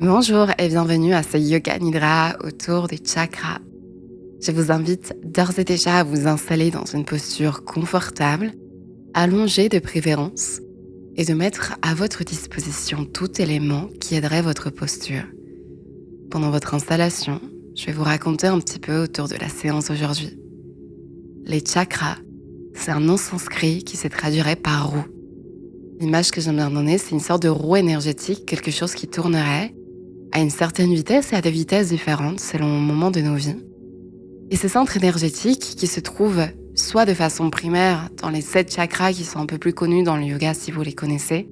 Bonjour et bienvenue à ce Yoga Nidra autour des chakras. Je vous invite d'ores et déjà à vous installer dans une posture confortable, allongée de préférence, et de mettre à votre disposition tout élément qui aiderait votre posture. Pendant votre installation, je vais vous raconter un petit peu autour de la séance aujourd'hui. Les chakras, c'est un nom sanskrit qui se traduirait par roue. L'image que j'aime bien donner, c'est une sorte de roue énergétique, quelque chose qui tournerait à une certaine vitesse et à des vitesses différentes selon le moment de nos vies. Et ces centres énergétiques qui se trouvent soit de façon primaire dans les 7 chakras qui sont un peu plus connus dans le yoga si vous les connaissez,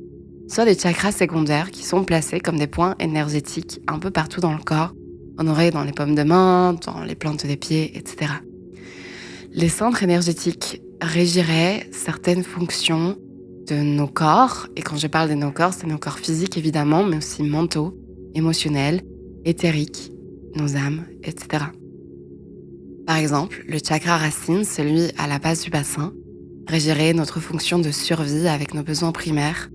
soit des chakras secondaires qui sont placés comme des points énergétiques un peu partout dans le corps. On aurait dans les paumes de main, dans les plantes des pieds, etc. Les centres énergétiques régiraient certaines fonctions de nos corps. Et quand je parle de nos corps, c'est nos corps physiques évidemment, mais aussi mentaux, émotionnels, éthériques, nos âmes, etc. Par exemple, le chakra racine, celui à la base du bassin, régirait notre fonction de survie avec nos besoins primaires.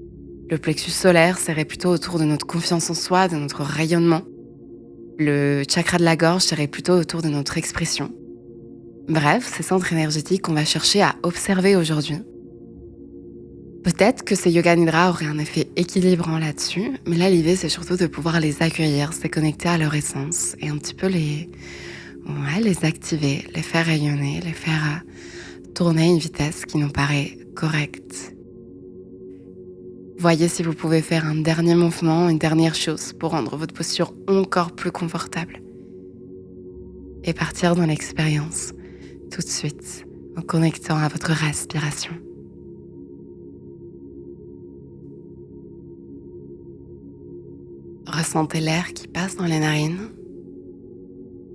Le plexus solaire serait plutôt autour de notre confiance en soi, de notre rayonnement. Le chakra de la gorge serait plutôt autour de notre expression. Bref, ces centres énergétiques qu'on va chercher à observer aujourd'hui. Peut-être que ces yoga nidra auraient un effet équilibrant là-dessus, mais là l'idée c'est surtout de pouvoir les accueillir, se connecter à leur essence et un petit peu les activer, les faire rayonner, les faire tourner à une vitesse qui nous paraît correcte. Voyez si vous pouvez faire un dernier mouvement, une dernière chose pour rendre votre posture encore plus confortable. Et partir dans l'expérience tout de suite en connectant à votre respiration. Ressentez l'air qui passe dans les narines,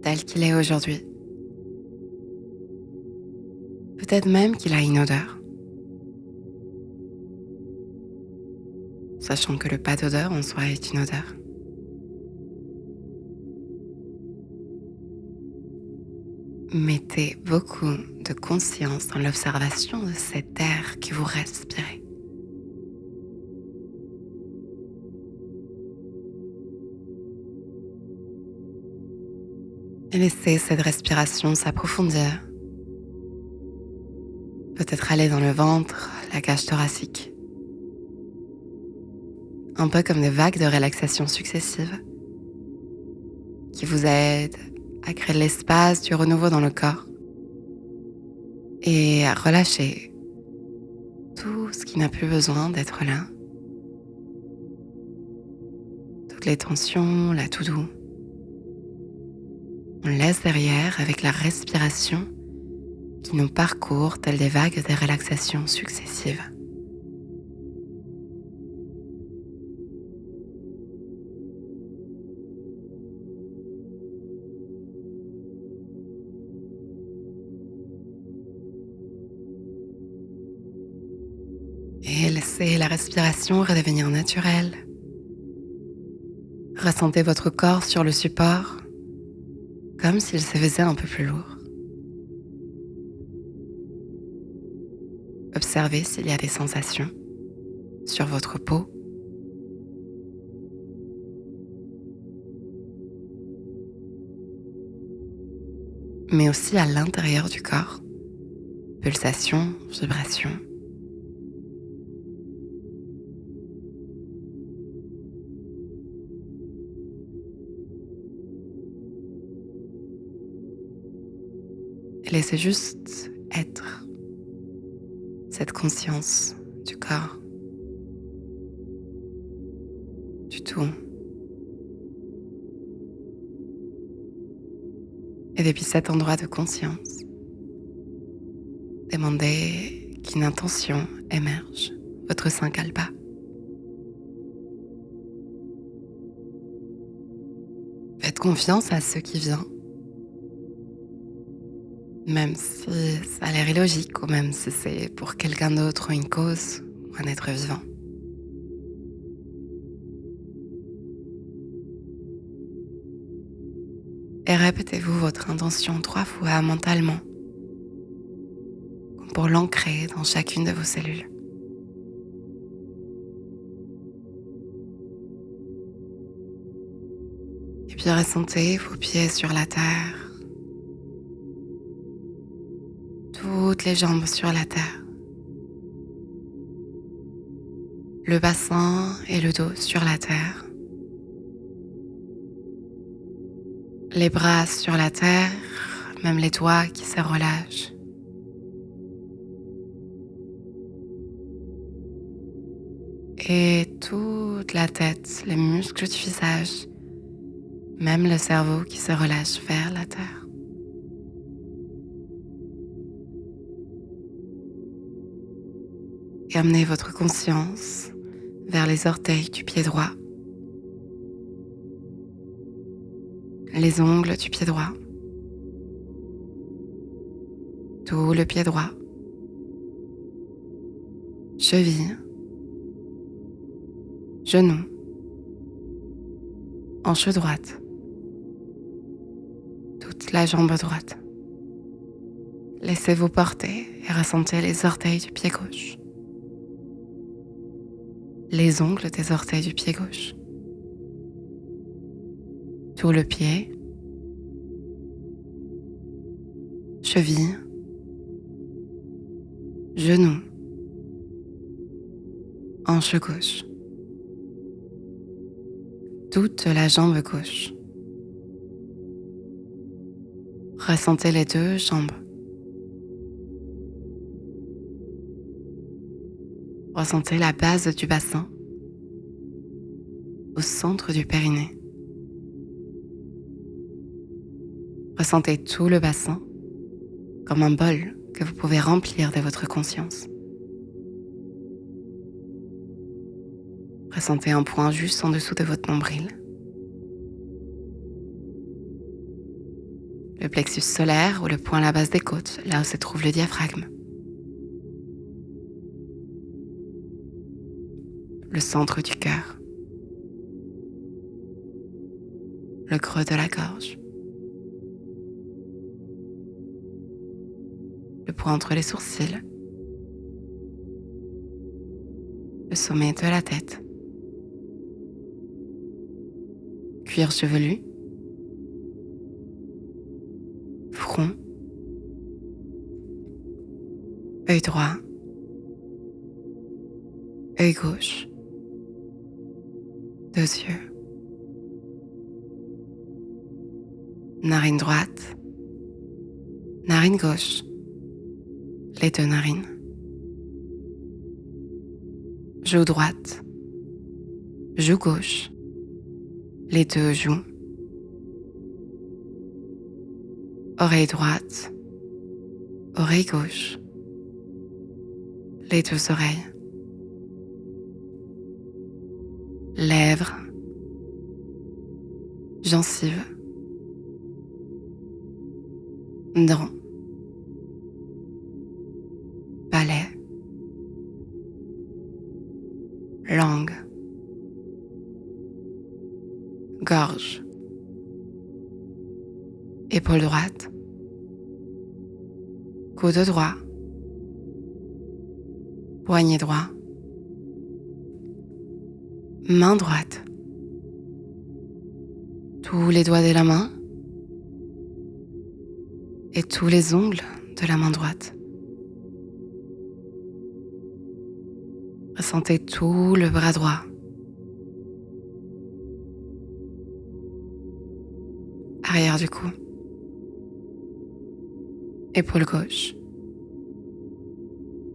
tel qu'il est aujourd'hui. Peut-être même qu'il a une odeur, sachant que le pas d'odeur en soi est une odeur. Mettez beaucoup de conscience dans l'observation de cet air que vous respirez. Et laissez cette respiration s'approfondir. Peut-être aller dans le ventre, la cage thoracique. Un peu comme des vagues de relaxation successives qui vous aident à créer de l'espace, du renouveau dans le corps et à relâcher tout ce qui n'a plus besoin d'être là. Toutes les tensions, là tout doux. On laisse derrière avec la respiration qui nous parcourt telles des vagues de relaxation successives. Et laissez la respiration redevenir naturelle. Ressentez votre corps sur le support, comme s'il se faisait un peu plus lourd. Observez s'il y a des sensations sur votre peau. Mais aussi à l'intérieur du corps. Pulsations, vibrations. Et laissez juste être cette conscience du corps, du tout. Et depuis cet endroit de conscience, demandez qu'une intention émerge, votre sankalpa. Faites confiance à ce qui vient, même si ça a l'air illogique ou même si c'est pour quelqu'un d'autre une cause ou un être vivant. Et répétez-vous votre intention 3 fois mentalement pour l'ancrer dans chacune de vos cellules. Et puis ressentez vos pieds sur la terre, toutes les jambes sur la terre, le bassin et le dos sur la terre, les bras sur la terre, même les doigts qui se relâchent. Et toute la tête, les muscles du visage, même le cerveau qui se relâche vers la terre. Et amenez votre conscience vers les orteils du pied droit, les ongles du pied droit, tout le pied droit, cheville, genou, hanche droite, toute la jambe droite. Laissez-vous porter et ressentez les orteils du pied gauche, les ongles des orteils du pied gauche, tout le pied, cheville, genou, hanche gauche, toute la jambe gauche. Ressentez les deux jambes. Ressentez la base du bassin au centre du périnée. Ressentez tout le bassin comme un bol que vous pouvez remplir de votre conscience. Ressentez un point juste en dessous de votre nombril. Le plexus solaire ou le point à la base des côtes, là où se trouve le diaphragme. Le centre du cœur. Le creux de la gorge. Le point entre les sourcils. Le sommet de la tête. Cuir chevelu. Front. Œil droit. Œil gauche. Deux yeux. Narine droite. Narine gauche. Les deux narines. Joue droite. Joue gauche. Les deux joues. Oreille droite. Oreille gauche. Les deux oreilles. Lèvres. Gencives. Dents. Palais. Langue. Gorge. Épaule droite. Coude droit. Poignet droit. Main droite. Tous les doigts de la main et tous les ongles de la main droite. Ressentez tout le bras droit. Arrière du cou. Épaule gauche.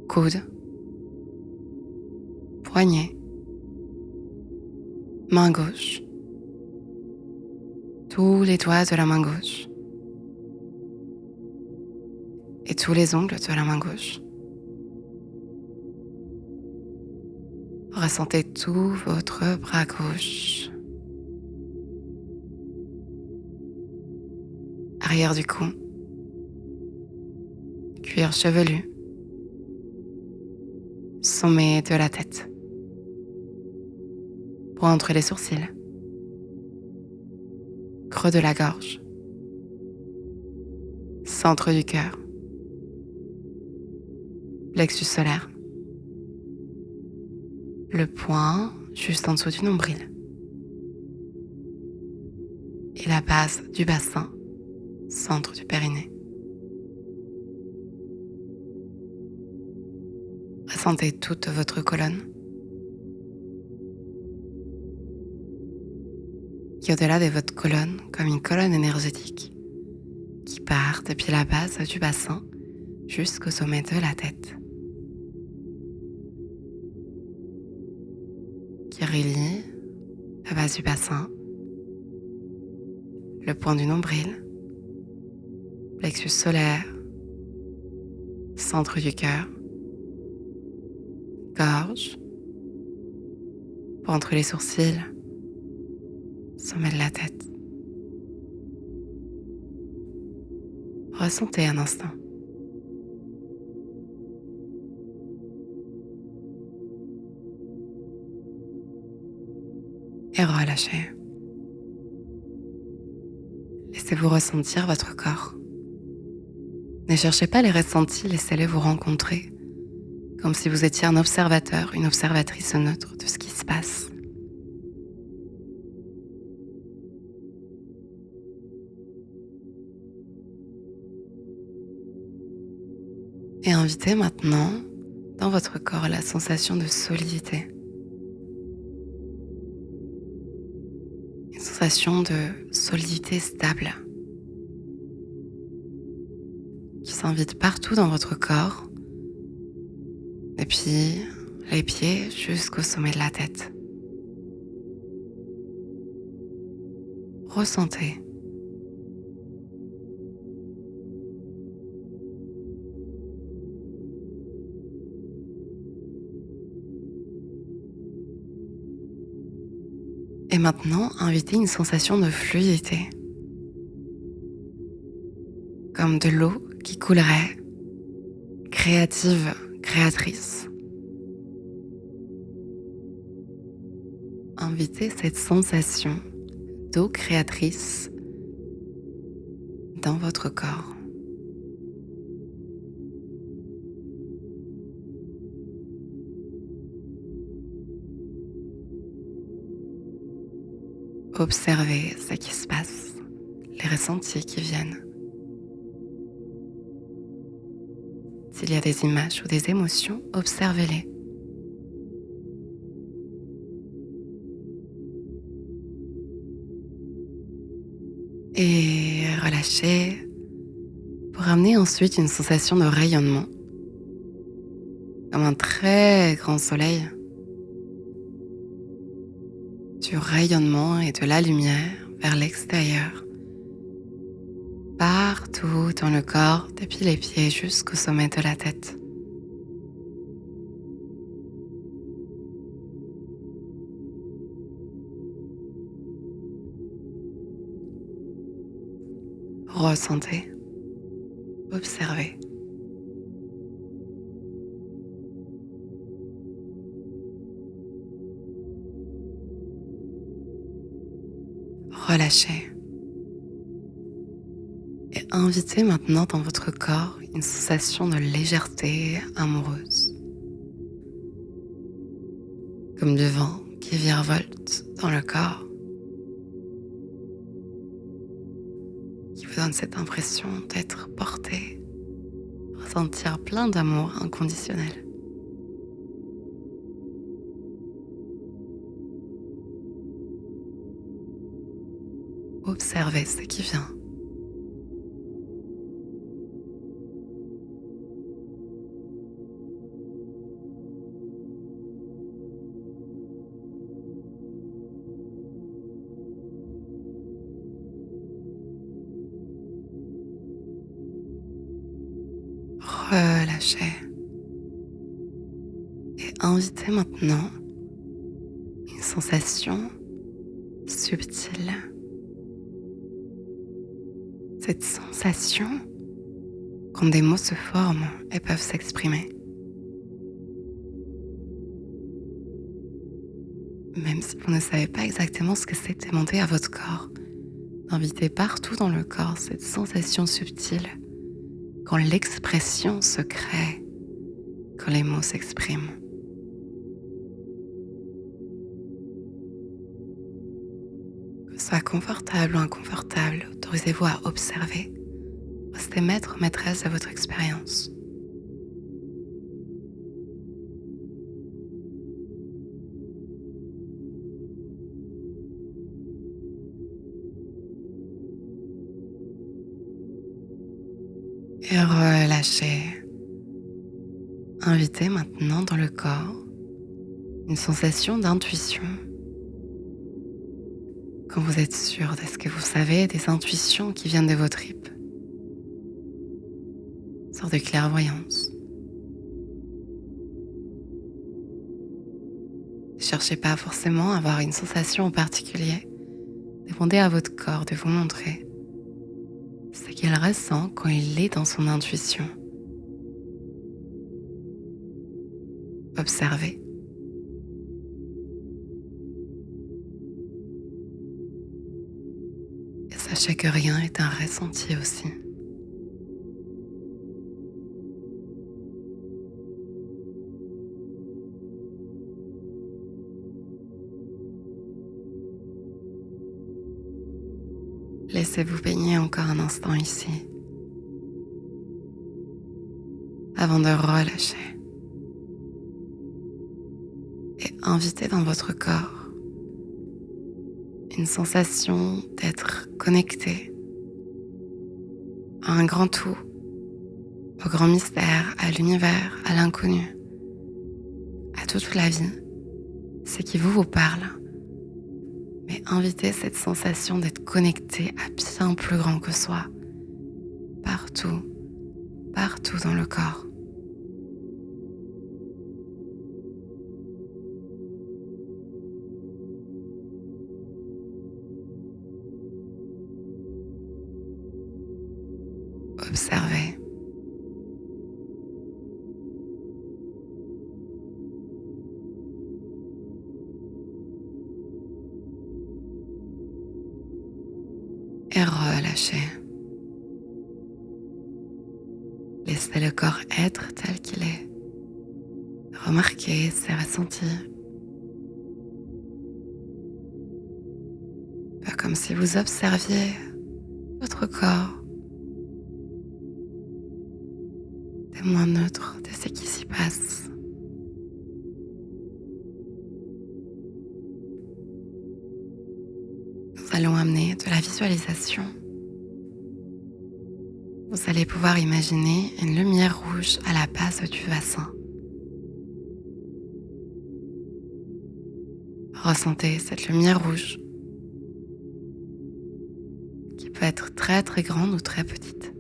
Coude. Poignet. Main gauche. Tous les doigts de la main gauche. Et tous les ongles de la main gauche. Ressentez tout votre bras gauche. Arrière du cou. Cuir chevelu. Sommet de la tête. Point entre les sourcils. Creux de la gorge. Centre du cœur. Plexus solaire. Le point juste en dessous du nombril. et la base du bassin, centre du périnée. Ressentez toute votre colonne. Et au-delà de votre colonne, comme une colonne énergétique qui part depuis la base du bassin jusqu'au sommet de la tête, qui relie la base du bassin, le point du nombril, plexus solaire, centre du cœur, gorge, entre les sourcils, sommet de la tête. Ressentez un instant. Et relâchez. Laissez-vous ressentir votre corps. Ne cherchez pas les ressentis, laissez-les vous rencontrer, comme si vous étiez un observateur, une observatrice neutre de ce qui se passe. Et invitez maintenant dans votre corps la sensation de solidité. Une sensation de solidité stable qui s'invite partout dans votre corps, depuis les pieds jusqu'au sommet de la tête. Ressentez. Et maintenant, invitez une sensation de fluidité, comme de l'eau qui coulerait, créative, créatrice. Invitez cette sensation d'eau créatrice dans votre corps. Observez ce qui se passe, les ressentis qui viennent. S'il y a des images ou des émotions, observez-les. Et relâchez pour amener ensuite une sensation de rayonnement, comme un très grand soleil. Du rayonnement et de la lumière vers l'extérieur, partout dans le corps, depuis les pieds jusqu'au sommet de la tête. Ressentez, observez. Relâchez. Et invitez maintenant dans votre corps une sensation de légèreté amoureuse, comme du vent qui virevolte dans le corps, qui vous donne cette impression d'être porté, ressentir plein d'amour inconditionnel. Observez ce qui vient. Relâchez. Et invitez maintenant une sensation subtile. Cette sensation quand des mots se forment et peuvent s'exprimer. Même si vous ne savez pas exactement ce que c'est, demandez à votre corps d'inviter partout dans le corps cette sensation subtile quand l'expression se crée, quand les mots s'expriment. Que ce soit confortable ou inconfortable, autorisez-vous à observer. Restez maître, maîtresse de votre expérience. Et relâchez. Invitez maintenant dans le corps une sensation d'intuition. Quand vous êtes sûr de ce que vous savez, des intuitions qui viennent de vos tripes. Une sorte de clairvoyance. Ne cherchez pas forcément à avoir une sensation en particulier. Demandez à votre corps de vous montrer ce qu'il ressent quand il est dans son intuition. Observez. Et sachez que rien est un ressenti aussi. Laissez-vous baigner encore un instant ici, avant de relâcher. Et invitez dans votre corps une sensation d'être connecté à un grand tout, au grand mystère, à l'univers, à l'inconnu, à toute la vie, ce qui vous parle. Mais invitez cette sensation d'être connecté à bien plus grand que soi, partout, partout dans le corps. Observez. Et relâchez. Laissez le corps être tel qu'il est. Remarquez ses ressentis. Pas comme si vous observiez votre corps, témoin neutre de ce qui s'y passe. Nous allons amener de la visualisation. Vous allez pouvoir imaginer une lumière rouge à la base du bassin. Ressentez cette lumière rouge qui peut être très très grande ou très petite.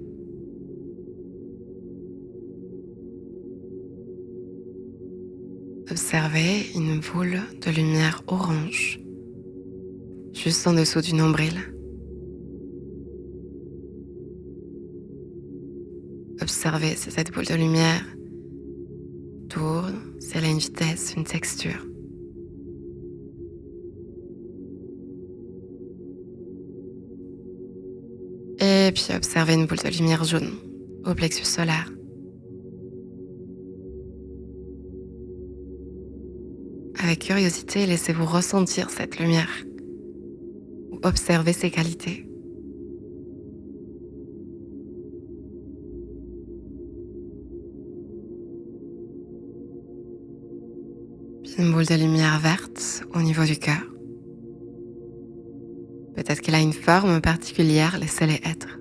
Observez une boule de lumière orange juste en dessous du nombril. Observez si cette boule de lumière tourne, si elle a une vitesse, une texture. Et puis observez une boule de lumière jaune au plexus solaire. Avec curiosité, laissez-vous ressentir cette lumière ou observer ses qualités. Puis une boule de lumière verte au niveau du cœur. Peut-être qu'elle a une forme particulière, laissez-les être.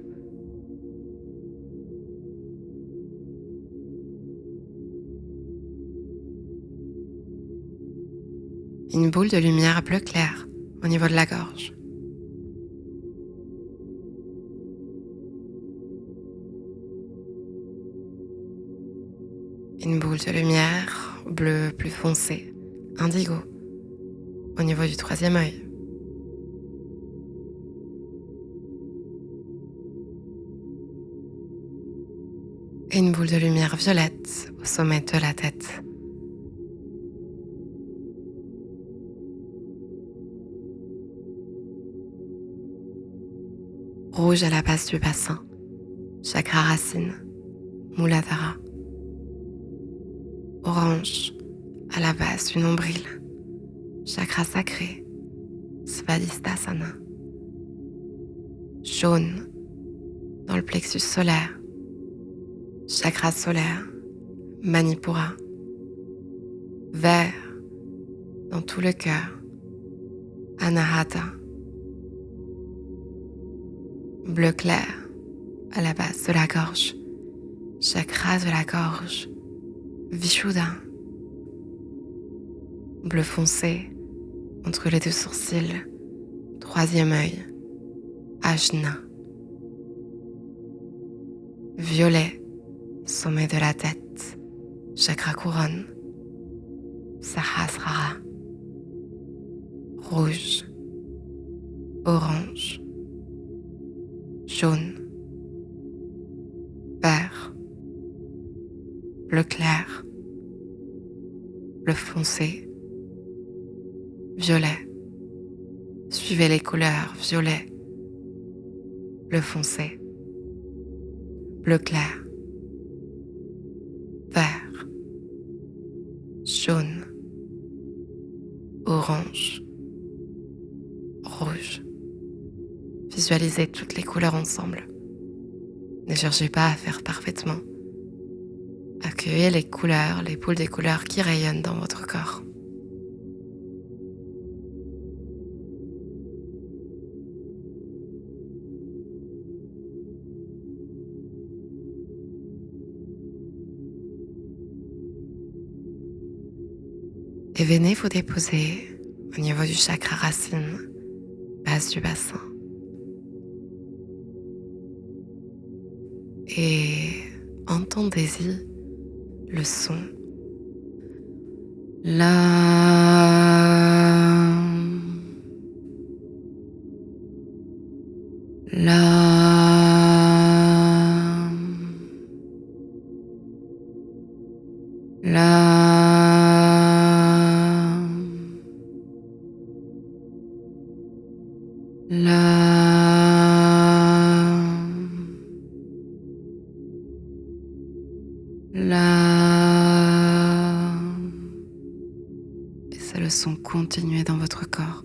Une boule de lumière bleu clair au niveau de la gorge. Une boule de lumière bleu plus foncé, indigo, au niveau du troisième œil. Et une boule de lumière violette au sommet de la tête. Rouge à la base du bassin, chakra racine, Muladhara. Orange à la base du nombril, chakra sacré, Svadhisthasana. jaune dans le plexus solaire, chakra solaire, Manipura, vert dans tout le cœur, Anahata, bleu clair à la base de la gorge, chakra de la gorge, Vishuddha, bleu foncé entre les deux sourcils, troisième œil, Ajna, violet, sommet de la tête, chakra couronne, Sahasrara, rouge, orange, jaune, vert, bleu clair, bleu foncé, violet. Suivez les couleurs violet, bleu foncé, bleu clair, vert, jaune, orange, rouge. Visualisez toutes les couleurs ensemble. Ne cherchez pas à faire parfaitement. Accueillez les couleurs, les boules des couleurs qui rayonnent dans votre corps. Et venez vous déposer au niveau du chakra racine, base du bassin. Et entendez-y le son. Et c'est le son continué dans votre corps.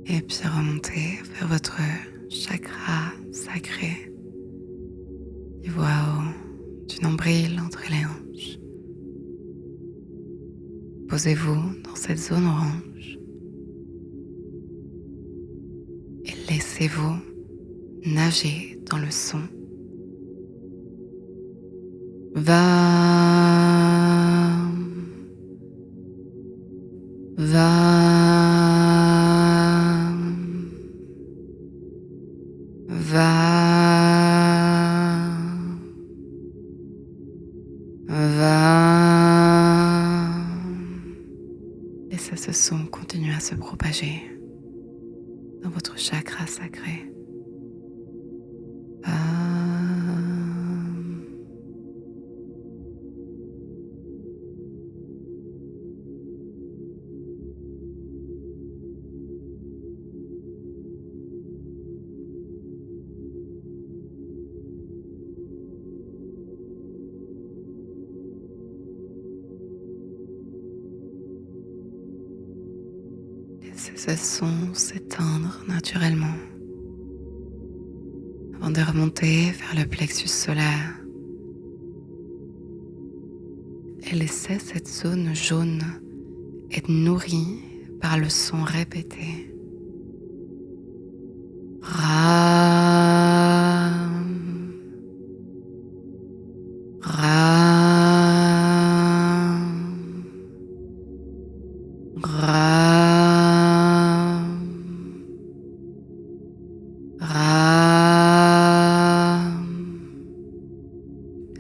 Et puis remontez vers votre chakra sacré, du voie haut, du nombril entre les hanches. Posez-vous dans cette zone orange et laissez-vous nager dans le son. Laissez ce son continuer à se propager dans votre chakra sacré. Laissez ce son s'éteindre naturellement avant de remonter vers le plexus solaire et laissez cette zone jaune être nourrie par le son répété.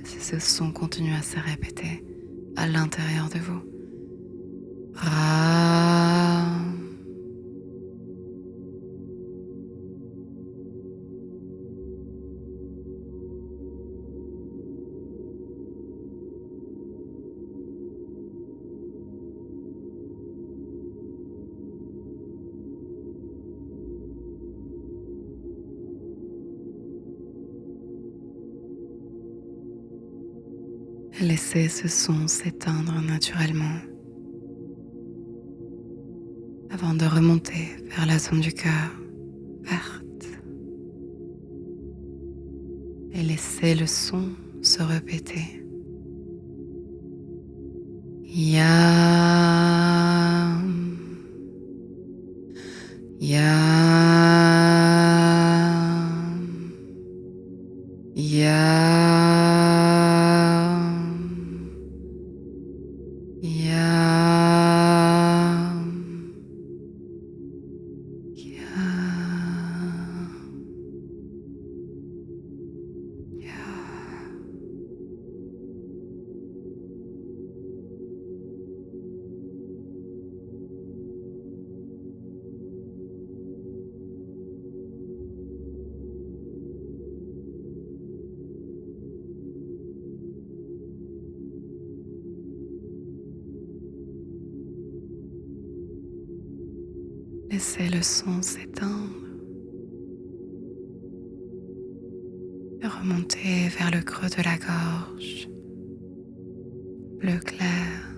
Si ce son continue à se répéter à l'intérieur de vous. Laissez ce son s'éteindre naturellement avant de remonter vers la zone du cœur verte et laissez le son se répéter. Yam, yam, yam, yam, yam, yam. Laissez le son s'éteindre et remonter vers le creux de la gorge, bleu clair,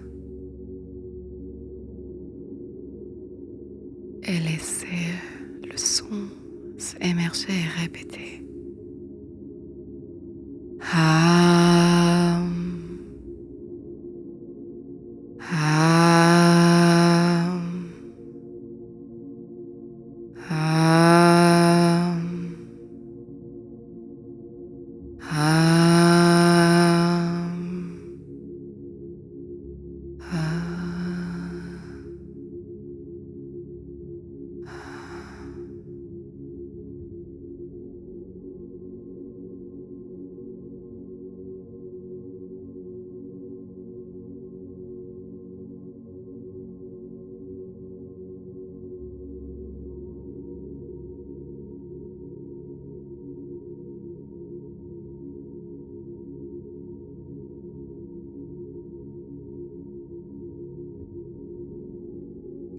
et laissez le son s'émerger et répéter. Ham, ham, ham, ham, ham.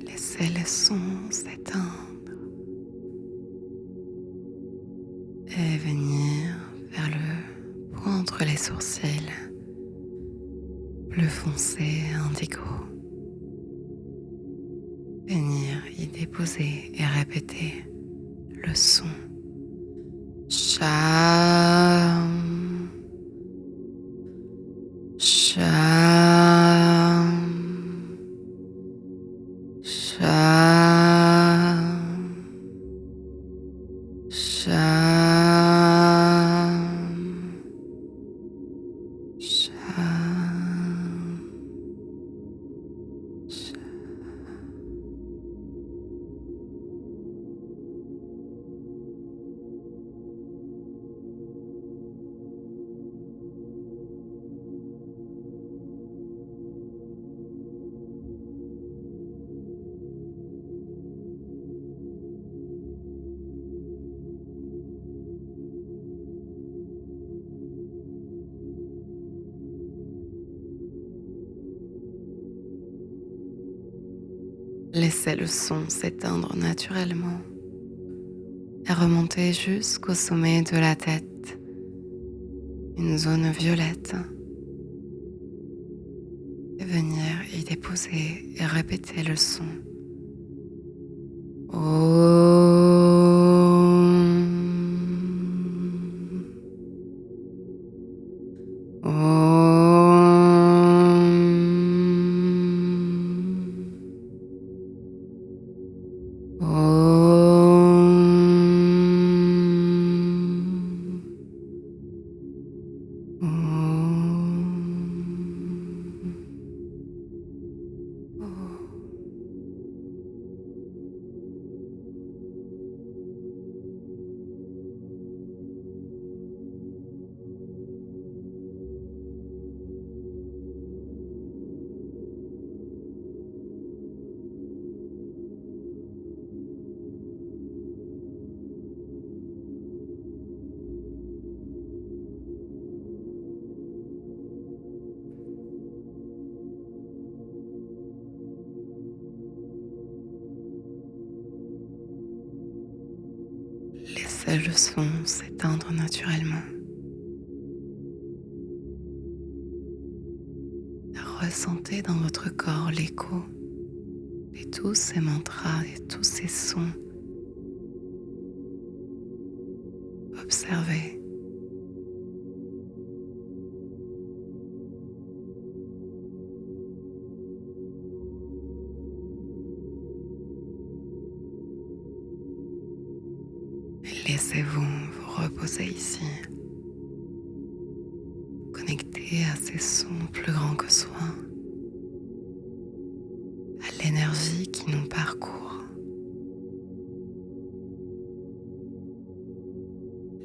Laissez le son s'éteindre et venir vers le point entre les sourcils, bleu foncé indigo. Venir y déposer et répéter le son. Cham, cham, cham, cham, cham, cham. Laissez le son s'éteindre naturellement et remonter jusqu'au sommet de la tête, une zone violette, et venir y déposer et répéter le son. Om, laissez le son s'éteindre naturellement. ressentez dans votre corps l'écho de tous ces mantras, de tous ces sons. Observez. Et laissez-vous vous reposer ici, connecté à ces sons plus grands que soi, à l'énergie qui nous parcourt.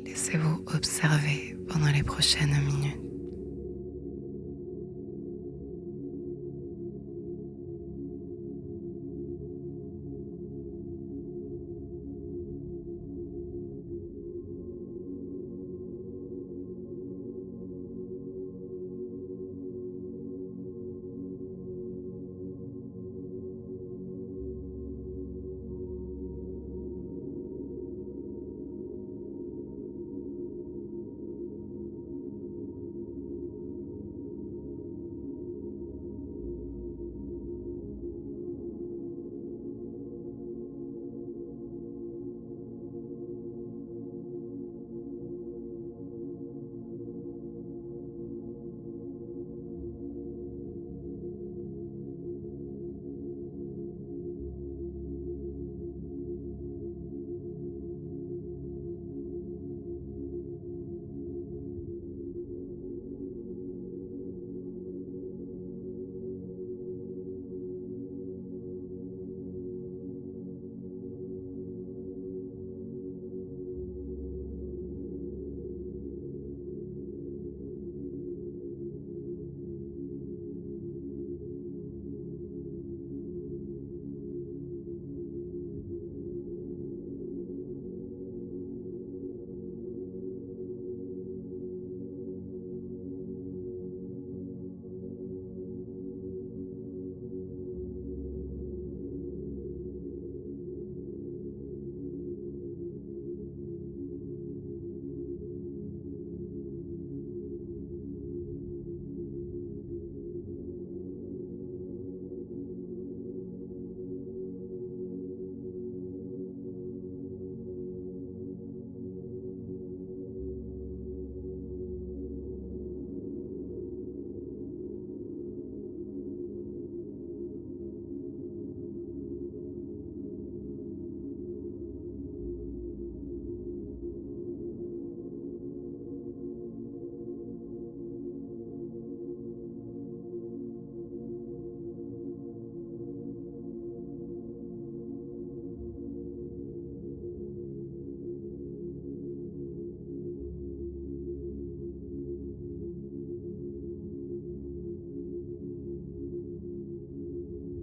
Laissez-vous observer pendant les prochaines minutes.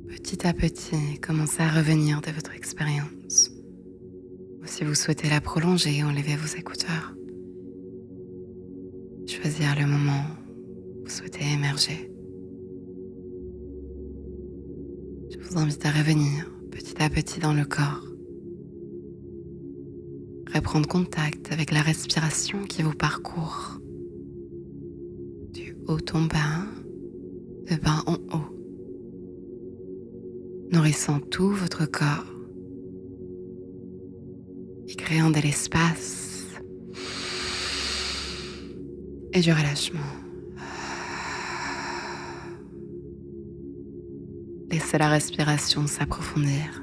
Petit à petit, commencez à revenir de votre expérience. Ou si vous souhaitez la prolonger, enlevez vos écouteurs. Choisir le moment où vous souhaitez émerger. Je vous invite à revenir petit à petit dans le corps. Reprendre contact avec la respiration qui vous parcourt. Du haut en bas, de bas en haut. Nourrissant tout votre corps et créant de l'espace et du relâchement. Laissez la respiration s'approfondir.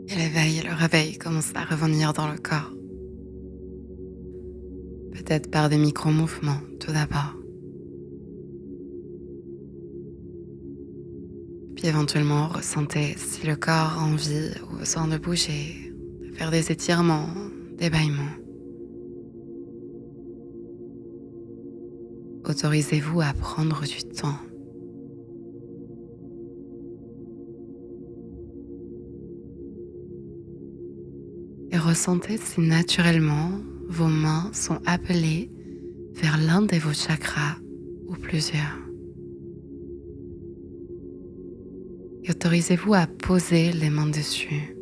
Et l'éveil et le réveil commencent à revenir dans le corps. Peut-être par des micro-mouvements tout d'abord. Puis éventuellement, ressentez si le corps a envie ou besoin de bouger, de faire des étirements, des bâillements. Autorisez-vous à prendre du temps. Et ressentez si naturellement vos mains sont appelées vers l'un de vos chakras ou plusieurs. Et autorisez-vous à poser les mains dessus.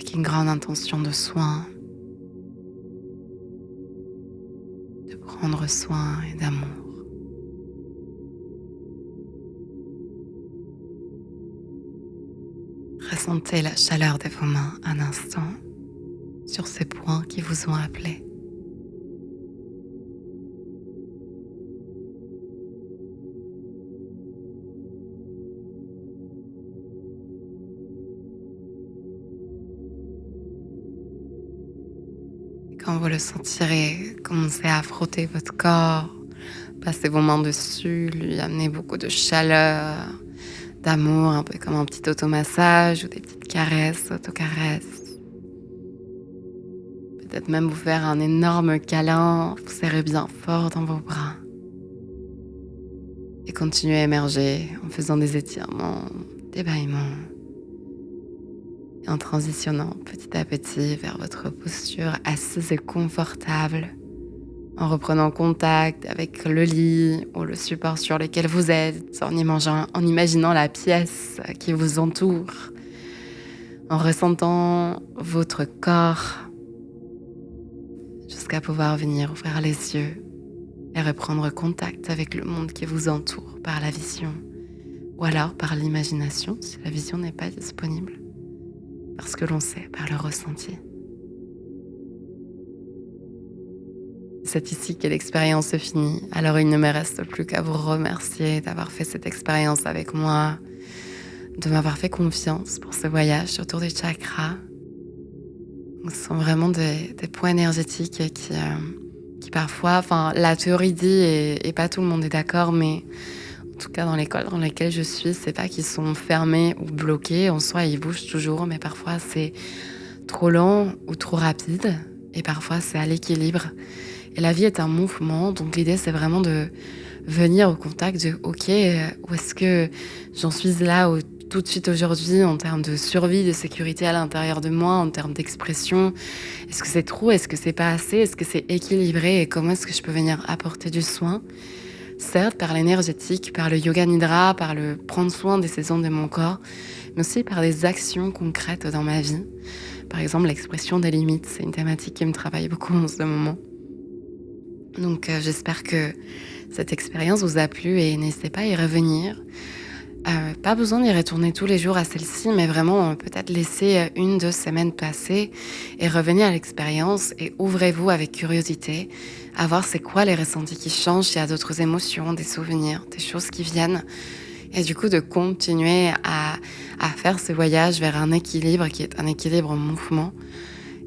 avec une grande intention de soin, de prendre soin et d'amour. Ressentez la chaleur de vos mains un instant sur ces points qui vous ont appelé. Quand vous le sentirez, commencez à frotter votre corps, passez vos mains dessus, lui amener beaucoup de chaleur, d'amour, un peu comme un petit automassage ou des petites caresses, autocaresses. Peut-être même vous faire un énorme câlin, vous serrer bien fort dans vos bras. Et continuez à émerger en faisant des étirements, des bâillements. Et en transitionnant petit à petit vers votre posture assise et confortable, en reprenant contact avec le lit ou le support sur lequel vous êtes, en imaginant la pièce qui vous entoure, en ressentant votre corps jusqu'à pouvoir venir ouvrir les yeux et reprendre contact avec le monde qui vous entoure par la vision ou alors par l'imagination si la vision n'est pas disponible, parce que l'on sait par le ressenti. C'est ici que l'expérience se finit, alors il ne me reste plus qu'à vous remercier d'avoir fait cette expérience avec moi, de m'avoir fait confiance pour ce voyage autour des chakras. Ce sont vraiment des points énergétiques qui parfois, enfin la théorie dit, et pas tout le monde est d'accord, mais en tout cas dans l'école dans laquelle je suis, c'est pas qu'ils sont fermés ou bloqués, en soi ils bougent toujours, mais parfois c'est trop lent ou trop rapide, et parfois c'est à l'équilibre. Et la vie est un mouvement, donc l'idée c'est vraiment de venir au contact de OK, où est-ce que j'en suis là tout de suite aujourd'hui en termes de survie, de sécurité à l'intérieur de moi, en termes d'expression. Est-ce que c'est trop? Est-ce que c'est pas assez? Est-ce que c'est équilibré? Et comment est-ce que je peux venir apporter du soin? Certes, par l'énergétique, par le yoga nidra, par le prendre soin des saisons de mon corps, mais aussi par des actions concrètes dans ma vie. Par exemple, l'expression des limites, c'est une thématique qui me travaille beaucoup en ce moment. Donc j'espère que cette expérience vous a plu et n'hésitez pas à y revenir. Pas besoin d'y retourner tous les jours à celle-ci, mais vraiment peut-être laisser 1-2 semaines passer et revenir à l'expérience et ouvrez-vous avec curiosité à voir c'est quoi les ressentis qui changent, s'il y a d'autres émotions, des souvenirs, des choses qui viennent. Et du coup de continuer à faire ce voyage vers un équilibre qui est un équilibre en mouvement.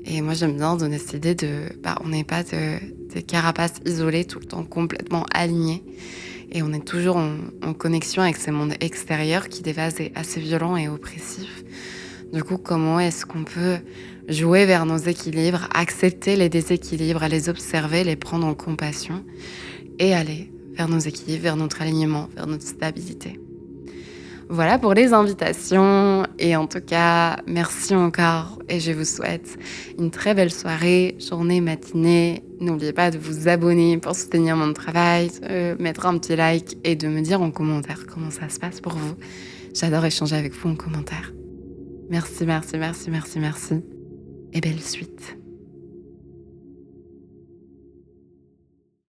Et moi, j'aime bien donner cette idée on n'est pas des carapaces isolées tout le temps complètement alignées. Et on est toujours en connexion avec ce monde extérieur qui, des fois, est assez violent et oppressif. Du coup, comment est-ce qu'on peut jouer vers nos équilibres, accepter les déséquilibres, les observer, les prendre en compassion et aller vers nos équilibres, vers notre alignement, vers notre stabilité. Voilà pour les invitations et en tout cas, merci encore et je vous souhaite une très belle soirée, journée, matinée. N'oubliez pas de vous abonner pour soutenir mon travail, de mettre un petit like et de me dire en commentaire comment ça se passe pour vous. J'adore échanger avec vous en commentaire. Merci, merci, merci, merci, merci et belle suite.